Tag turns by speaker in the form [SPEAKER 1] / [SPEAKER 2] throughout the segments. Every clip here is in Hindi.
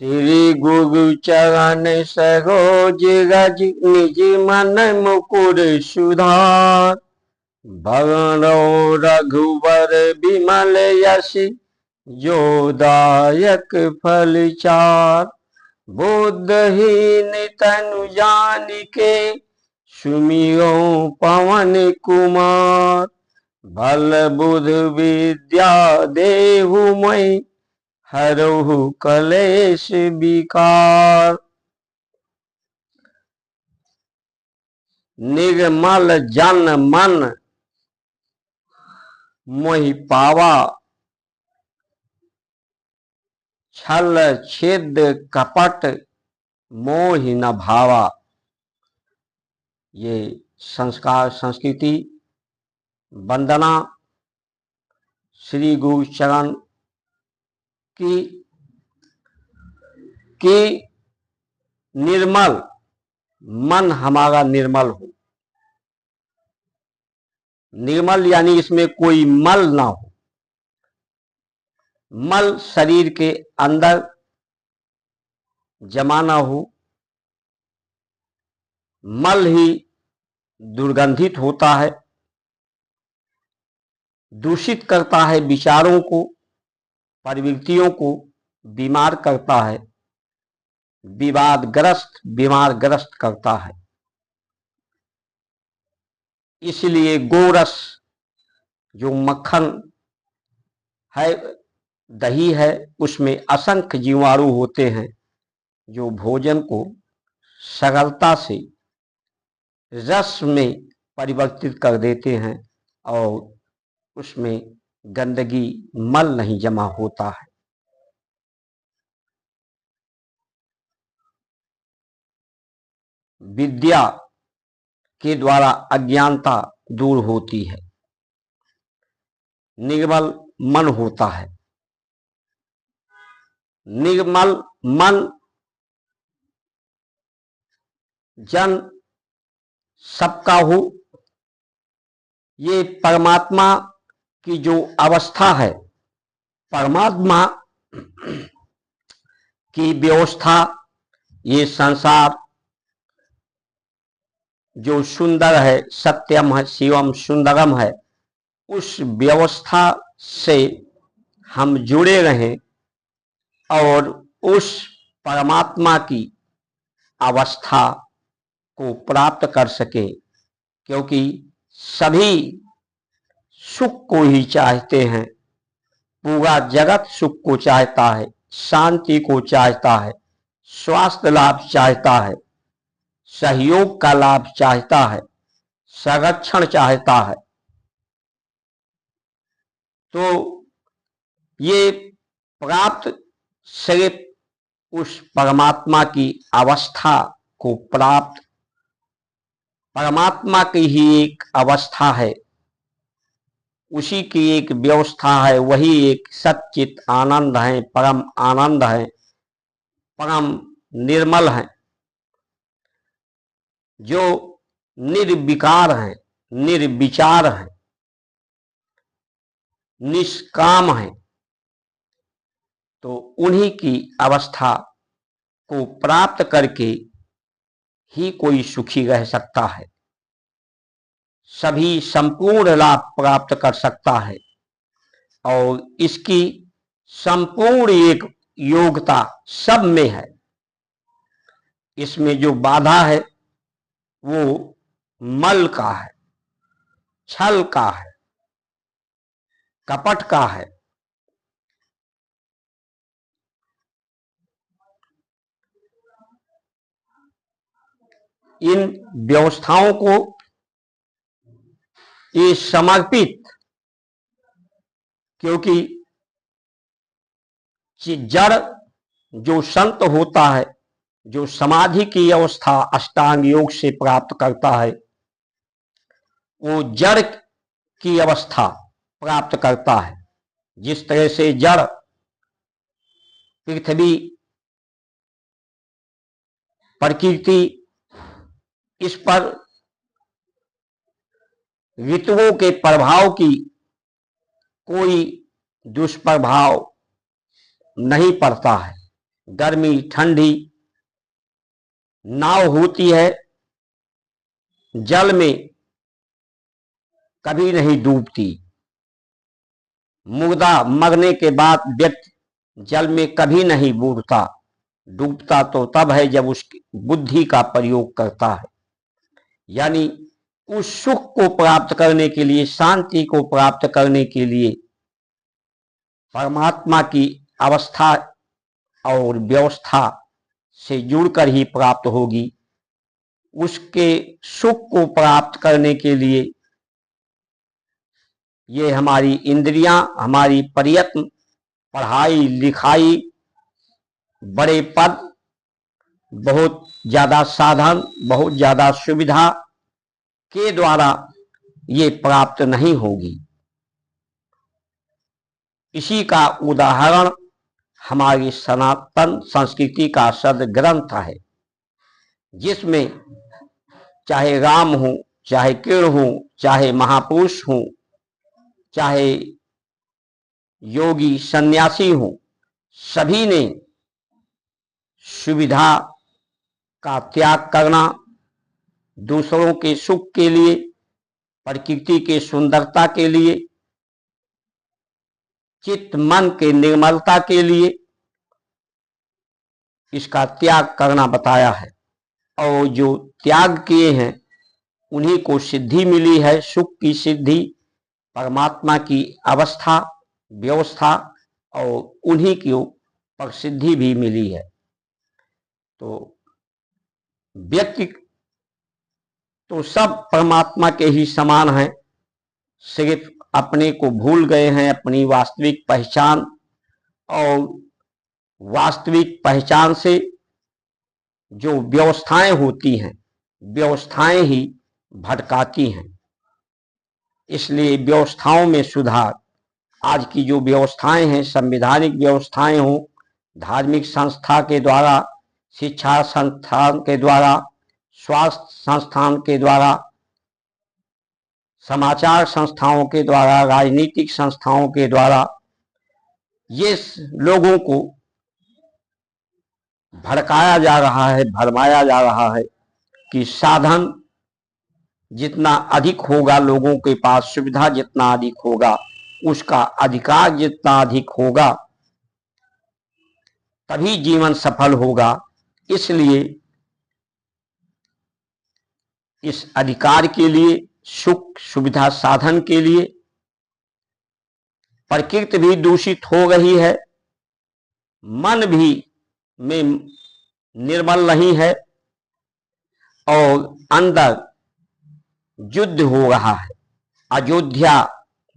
[SPEAKER 1] श्री गुरु चरण सरोज रज निज मन मुकुर सुधार। भवनो रघुवर विमल यश जो दायक फल चार। बुद्धहीन तनु जानिके सुमिरो पवन कुमार। बल बुध विद्या देहु मैं हरहु कलेश विकार। निर्मल जन मन मोहि पावा। छल छेद कपट मोहि न भावा। ये संस्कार संस्कृति वंदना श्री गुरु चरण कि निर्मल मन हमारा निर्मल हो। निर्मल यानी इसमें कोई मल ना हो। मल शरीर के अंदर जमा ना हो। मल ही दुर्गंधित होता है, दूषित करता है, विचारों को, प्रवृत्तियों को बीमार करता है, विवादग्रस्त बीमारग्रस्त करता है। इसलिए गोरस जो मक्खन है, दही है, उसमें असंख्य जीवाणु होते हैं जो भोजन को सरलता से रस में परिवर्तित कर देते हैं और उसमें गंदगी मल नहीं जमा होता है। विद्या के द्वारा अज्ञानता दूर होती है, निर्मल मन होता है। निर्मल मन जन सबका हो। ये परमात्मा की जो अवस्था है, परमात्मा की व्यवस्था, ये संसार जो सुंदर है, सत्यम है, शिवम सुंदरम है, उस व्यवस्था से हम जुड़े रहें और उस परमात्मा की अवस्था को प्राप्त कर सके। क्योंकि सभी सुख को ही चाहते हैं, पूरा जगत सुख को चाहता है, शांति को चाहता है, स्वास्थ्य लाभ चाहता है, सहयोग का लाभ चाहता है, संरक्षण चाहता है। तो ये प्राप्त सिर्फ उस परमात्मा की अवस्था को प्राप्त, परमात्मा की ही एक अवस्था है, उसी की एक व्यवस्था है, वही एक सच्चित आनंद है, परम आनंद है, परम निर्मल है, जो निर्विकार है, निर्विचार है, निष्काम है। तो उन्हीं की अवस्था को प्राप्त करके ही कोई सुखी रह सकता है, सभी संपूर्ण लाभ प्राप्त कर सकता है। और इसकी संपूर्ण एक योग्यता सब में है। इसमें जो बाधा है वो मल का है, छल का है, कपट का है। इन व्यवस्थाओं को ये समर्पित, क्योंकि जड़ जो संत होता है, जो समाधि की अवस्था अष्टांग योग से प्राप्त करता है, वो जड़ की अवस्था प्राप्त करता है। जिस तरह से जड़ पृथ्वी, प्रकृति, इस पर ऋतुओं के प्रभाव की कोई दुष्प्रभाव नहीं पड़ता है, गर्मी ठंडी नाव होती है, जल में कभी नहीं डूबती। मुर्दा मरने के बाद व्यक्ति जल में कभी नहीं बूढ़ता, डूबता तो तब है जब उसकी बुद्धि का प्रयोग करता है। यानी उस सुख को प्राप्त करने के लिए, शांति को प्राप्त करने के लिए परमात्मा की अवस्था और व्यवस्था से जुड़कर ही प्राप्त होगी। उसके सुख को प्राप्त करने के लिए ये हमारी इंद्रियां, हमारी प्रयत्न, पढ़ाई लिखाई, बड़े पद, बहुत ज्यादा साधन, बहुत ज्यादा सुविधा के द्वारा ये प्राप्त नहीं होगी। इसी का उदाहरण हमारी सनातन संस्कृति का सदग्रंथ है, जिसमें चाहे राम हो, चाहे कृष्ण हो, चाहे महापुरुष हो, चाहे योगी सन्यासी हो, सभी ने सुविधा का त्याग करना, दूसरों के सुख के लिए, प्रकृति के सुंदरता के लिए, चित्त मन के निर्मलता के लिए इसका त्याग करना बताया है। और जो त्याग किए हैं उन्हीं को सिद्धि मिली है, सुख की सिद्धि, परमात्मा की अवस्था व्यवस्था, और उन्हीं की प्रसिद्धि भी मिली है। तो व्यक्ति तो सब परमात्मा के ही समान हैं, सिर्फ अपने को भूल गए हैं, अपनी वास्तविक पहचान, और वास्तविक पहचान से जो व्यवस्थाएं होती हैं, व्यवस्थाएं ही भटकाती हैं। इसलिए व्यवस्थाओं में सुधार, आज की जो व्यवस्थाएं हैं, संवैधानिक व्यवस्थाएं हो, धार्मिक संस्था के द्वारा, शिक्षा संस्थान के द्वारा, स्वास्थ्य संस्थान के द्वारा, समाचार संस्थाओं के द्वारा, राजनीतिक संस्थाओं के द्वारा, ये लोगों को भड़काया जा रहा है, भरमाया जा रहा है कि साधन जितना अधिक होगा, लोगों के पास सुविधा जितना अधिक होगा, उसका अधिकार जितना अधिक होगा, तभी जीवन सफल होगा। इसलिए इस अधिकार के लिए, सुख सुविधा साधन के लिए प्रकृति भी दूषित हो रही है, मन भी में निर्मल नहीं है, और अंदर युद्ध हो रहा है। अयोध्या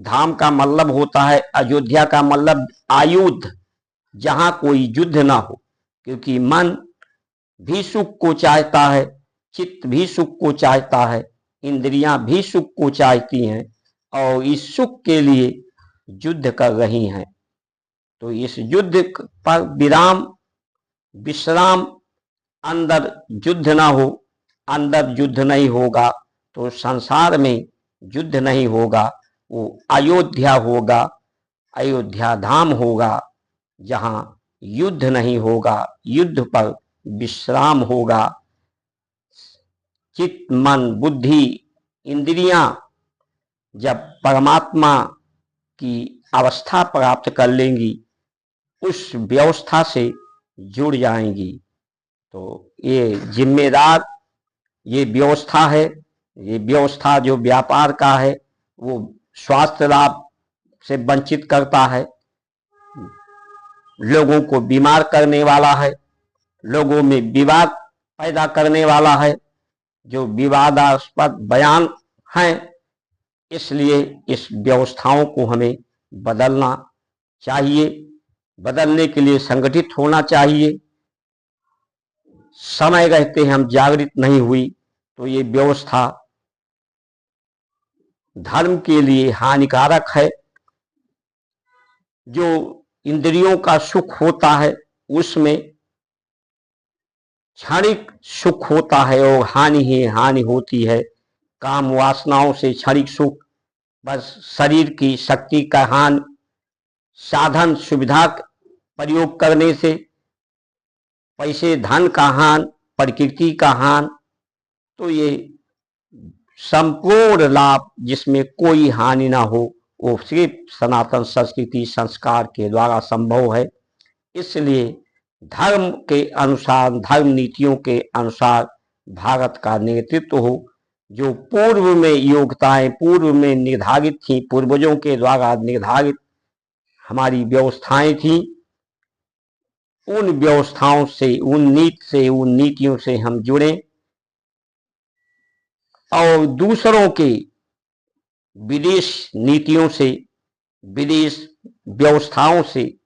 [SPEAKER 1] धाम का मतलब होता है, अयोध्या का मतलब आयुध, जहां कोई युद्ध ना हो, क्योंकि मन भी सुख को चाहता है, चित्त भी सुख को चाहता है, इंद्रियां भी सुख को चाहती हैं, और इस सुख के लिए युद्ध कर रही हैं। तो इस युद्ध पर विराम विश्राम, अंदर युद्ध ना हो, अंदर युद्ध नहीं होगा तो संसार में युद्ध नहीं होगा, वो अयोध्या होगा, अयोध्या धाम होगा, जहां युद्ध नहीं होगा, युद्ध पर विश्राम होगा। चित्त मन बुद्धि इंद्रियां जब परमात्मा की अवस्था प्राप्त कर लेंगी, उस व्यवस्था से जुड़ जाएंगी। तो ये जिम्मेदार ये व्यवस्था है, ये व्यवस्था जो व्यापार का है, वो स्वास्थ्य लाभ से वंचित करता है, लोगों को बीमार करने वाला है, लोगों में विवाद पैदा करने वाला है, जो विवादास्पद बयान हैं। इसलिए इस व्यवस्थाओं को हमें बदलना चाहिए, बदलने के लिए संगठित होना चाहिए। समय रहते हम जागृत नहीं हुई तो ये व्यवस्था धर्म के लिए हानिकारक है। जो इंद्रियों का सुख होता है उसमें क्षणिक सुख होता है और हानि ही हानि होती है। काम वासनाओं से क्षणिक सुख, बस शरीर की शक्ति का हानि, साधन सुविधा प्रयोग करने से पैसे धन का हान, प्रकृति का हान, तो ये संपूर्ण लाभ जिसमें कोई हानि ना हो, वो सिर्फ सनातन संस्कृति संस्कार के द्वारा संभव है। इसलिए धर्म के अनुसार, धर्म नीतियों के अनुसार भारत का नेतृत्व हो। जो पूर्व में योग्यताएं पूर्व में निर्धारित थी, पूर्वजों के द्वारा निर्धारित हमारी व्यवस्थाएं थी, उन व्यवस्थाओं से, उन नीति से, उन नीतियों से हम जुड़े और दूसरों के विदेश नीतियों से, विदेश व्यवस्थाओं से,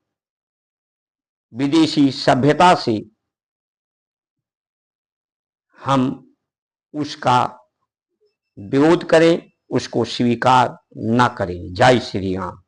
[SPEAKER 1] विदेशी सभ्यता से हम उसका विरोध करें, उसको स्वीकार न करें। जय श्री राम।